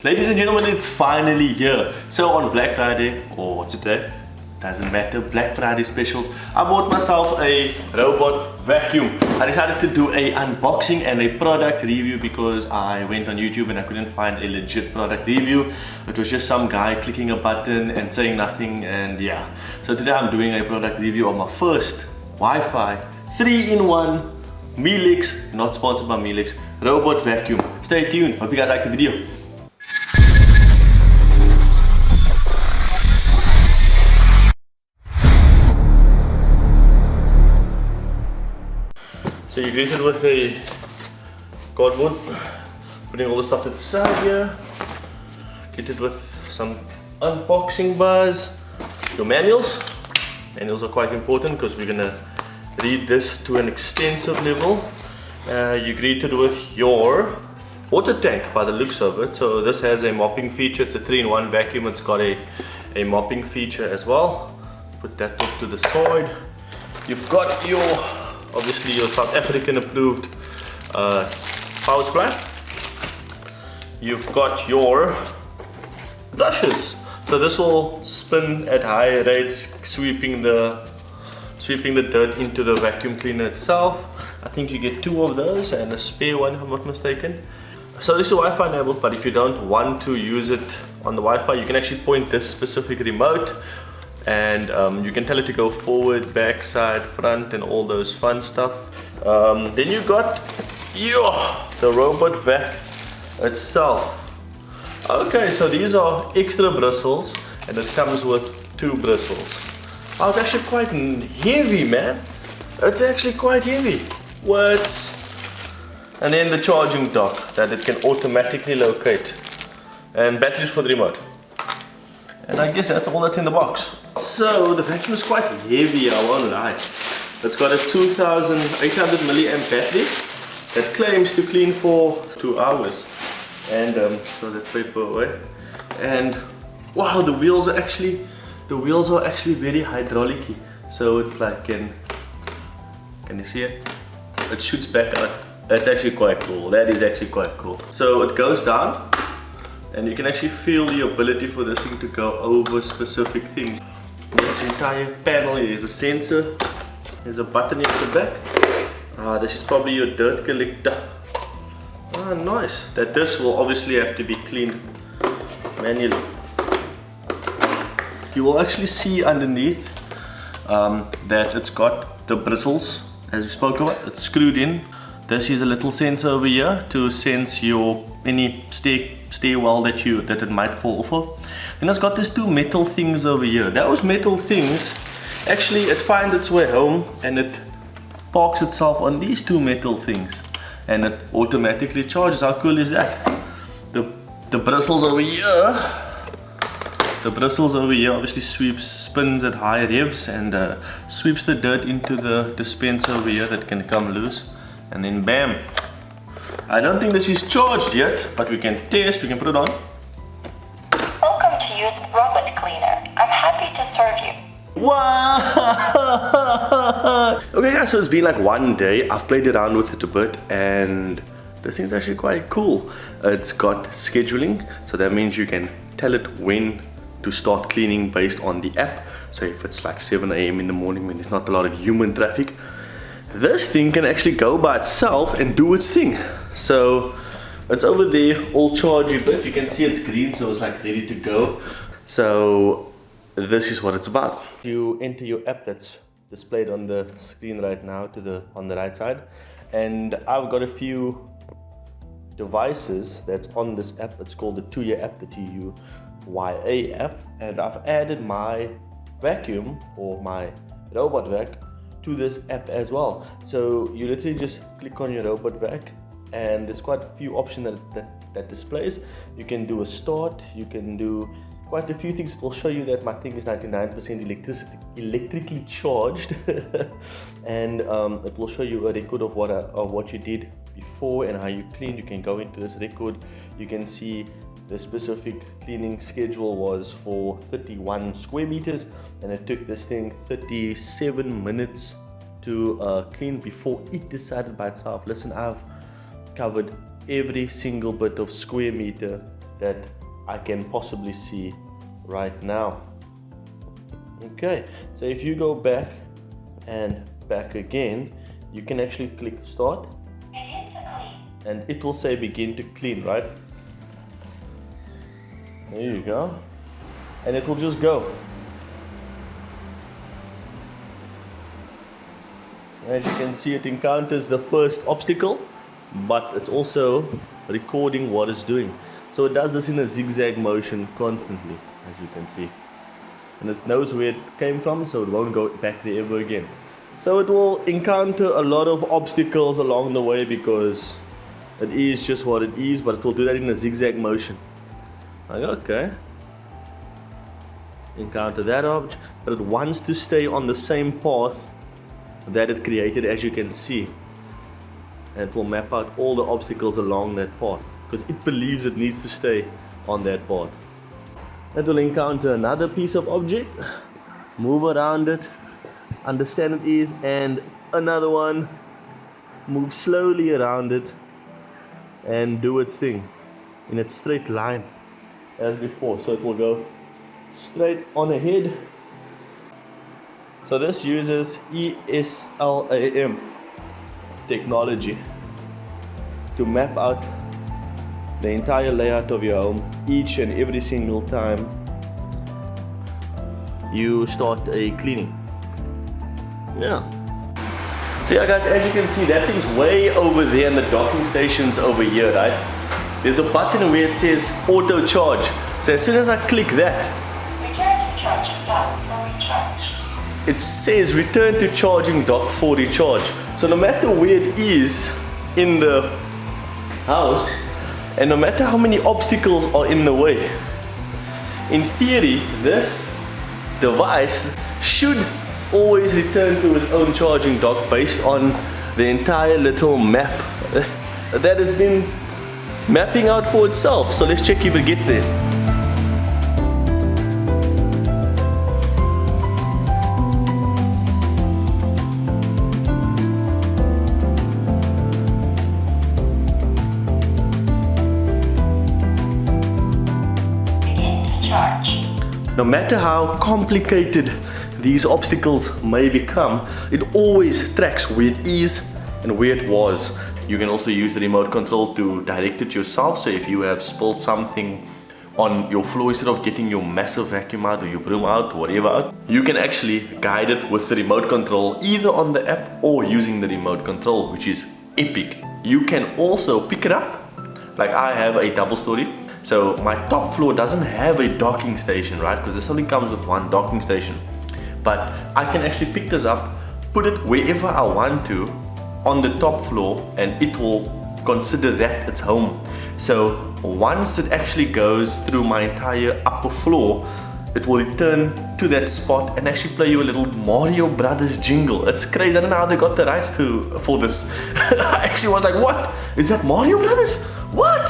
Ladies and gentlemen, it's finally here. So on Black Friday, or today, doesn't matter, Black Friday specials, I bought myself a robot vacuum. I decided to do a unboxing and a product review because I went on YouTube and I couldn't find a legit product review. It was just some guy clicking a button and saying nothing, and yeah. So today I'm doing a product review of my first Wi-Fi 3-in-1 Mielex, not sponsored by Mielex, robot vacuum. Stay tuned, hope you guys like the video. So you greet it with a cardboard, putting all the stuff to the side here. Get it with some unboxing bars. Your manuals. Manuals are quite important because we're gonna read this to an extensive level. You greet it with your water tank by the looks of it. So this has a mopping feature. It's a 3-in-1 vacuum. It's got a mopping feature as well. Put that off to the side. You've got your obviously your South African approved power supply. You've got your brushes. So this will spin at high rates, sweeping the dirt into the vacuum cleaner itself. I think you get 2 of those and a spare one if I'm not mistaken. So this is Wi-Fi enabled, but if you don't want to use it on the Wi-Fi, you can actually point this specific remote and you can tell it to go forward, back, side, front, and all those fun stuff. Then you got the robot vac itself. Okay, so these are extra bristles, and it comes with 2 bristles. Oh, it's actually quite heavy, man. It's actually quite heavy. What? And then the charging dock that it can automatically locate, and batteries for the remote. And I guess that's all that's in the box. So the vacuum is quite heavy, I won't lie. It's got a 2800 milliamp battery that claims to clean for 2 hours. And so that's paper away. And wow, the wheels are actually very hydraulic-y. So it's like can you see it? It shoots back out. That's actually quite cool. That is actually quite cool. So it goes down, and you can actually feel the ability for this thing to go over specific things. This entire panel here is a sensor. There's a button here at the back. This is probably your dirt collector. Ah, nice. That this will obviously have to be cleaned manually. You will actually see underneath that it's got the bristles, as we spoke about. It's screwed in. This is a little sensor over here to sense any stairwell that it might fall off of. Then it's got these 2 metal things over here. Those metal things, actually it finds its way home and it parks itself on these 2 metal things, and it automatically charges. How cool is that? The bristles over here, obviously spins at high revs and sweeps the dirt into the dispenser over here that can come loose, and then bam. I don't think this is charged yet, but we can test. We can put it on. Welcome to use Robot Cleaner. I'm happy to serve you. Wow! Okay guys, so it's been like 1 day. I've played around with it a bit, and this thing's actually quite cool. It's got scheduling, so that means you can tell it when to start cleaning based on the app. So if it's like 7 AM in the morning when there's not a lot of human traffic, this thing can actually go by itself and do its thing. So it's over there, all chargey bit. You can see it's green, so it's like ready to go. So this is what it's about. You enter your app that's displayed on the screen right now on the right side, and I've got a few devices that's on this app. It's called the Tuya app, the TUYA app, and I've added my vacuum or my robot vac to this app as well. So you literally just click on your robot vac, and there's quite a few options that displays. You can do a start, you can do quite a few things. It will show you that my thing is 99% electrically charged and it will show you a record of what you did before and how you cleaned. You can go into this record. You can see the specific cleaning schedule was for 31 square meters, and it took this thing 37 minutes to clean before it decided by itself, listen, I've covered every single bit of square meter that I can possibly see right now. Okay, so if you go back and back again, you can actually click start and it will say begin to clean, right? There you go. And it will just go. As you can see, it encounters the first obstacle, but it's also recording what it's doing. So it does this in a zigzag motion constantly, as you can see. And it knows where it came from, so it won't go back there ever again. So it will encounter a lot of obstacles along the way because it is just what it is, but it will do that in a zigzag motion. Like, okay. Encounter that object, but it wants to stay on the same path that it created, as you can see. And it will map out all the obstacles along that path because it believes it needs to stay on that path. It will encounter another piece of object, move around it, understand it is, and another one, move slowly around it and do its thing in its straight line as before. So it will go straight on ahead. So this uses ESLAM technology to map out the entire layout of your home each and every single time you start a cleaning. Yeah. So yeah guys, as you can see, that thing's way over there and the docking station's over here, right? There's a button where it says auto charge. So as soon as I click that, it says return to charging dock for recharge. So no matter where it is in the house and no matter how many obstacles are in the way, in theory this device should always return to its own charging dock based on the entire little map that has been mapping out for itself. So let's check if it gets there. No matter how complicated these obstacles may become, it always tracks where it is and where it was. You can also use the remote control to direct it yourself. So if you have spilled something on your floor, instead of getting your massive vacuum out or your broom out, whatever out, you can actually guide it with the remote control either on the app or using the remote control, which is epic. You can also pick it up. Like I have a double story. So my top floor doesn't have a docking station, right? Because this only comes with one docking station. But I can actually pick this up, put it wherever I want to on the top floor, and it will consider that its home. So once it actually goes through my entire upper floor, it will return to that spot and actually play you a little Mario Brothers jingle. It's crazy. I don't know how they got the rights for this. I actually was like, what? Is that Mario Brothers? What?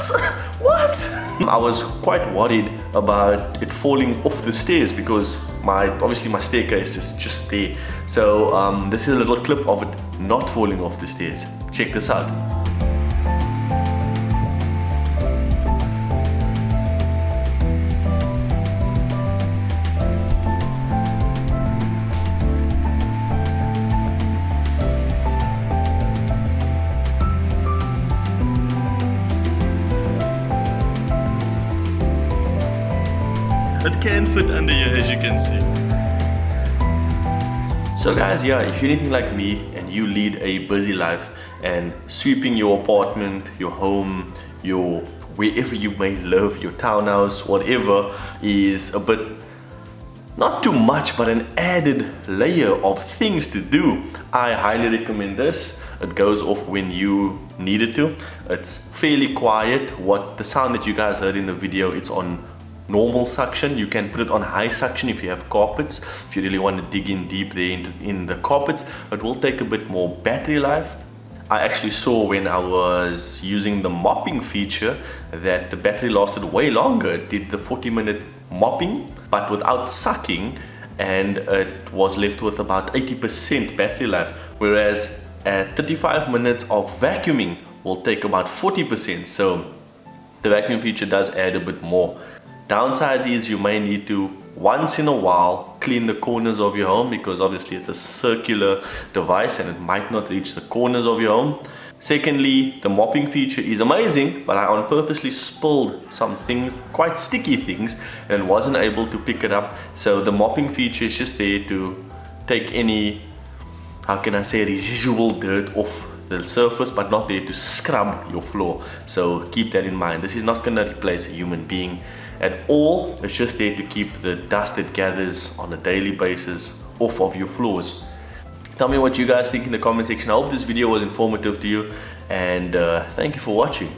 What? I was quite worried about it falling off the stairs because obviously my staircase is just there. So this is a little clip of it not falling off the stairs. Check this out. It can fit under here, as you can see. So guys, yeah, if you're anything like me and you lead a busy life and sweeping your apartment, your home, your wherever you may live, your townhouse, whatever, is a bit, not too much, but an added layer of things to do, I highly recommend this. It goes off when you need it to. It's fairly quiet. The sound that you guys heard in the video, it's on normal suction. You can put it on high suction if you have carpets. If you really want to dig in deep there in the carpets, it will take a bit more battery life. I actually saw when I was using the mopping feature that the battery lasted way longer. It did the 40-minute mopping but without sucking, and it was left with about 80% battery life, whereas at 35 minutes of vacuuming will take about 40%. So the vacuum feature does add a bit more. Downsides is you may need to once in a while clean the corners of your home, because obviously it's a circular device and it might not reach the corners of your home. Secondly, the mopping feature is amazing, but I on purposely spilled some things, quite sticky things, and wasn't able to pick it up. So the mopping feature is just there to take any, how can I say, residual dirt off the surface, but not there to scrub your floor. So keep that in mind. This is not going to replace a human being at all. It's just there to keep the dust that gathers on a daily basis off of your floors. Tell me what you guys think in the comment section. I hope this video was informative to you, and thank you for watching.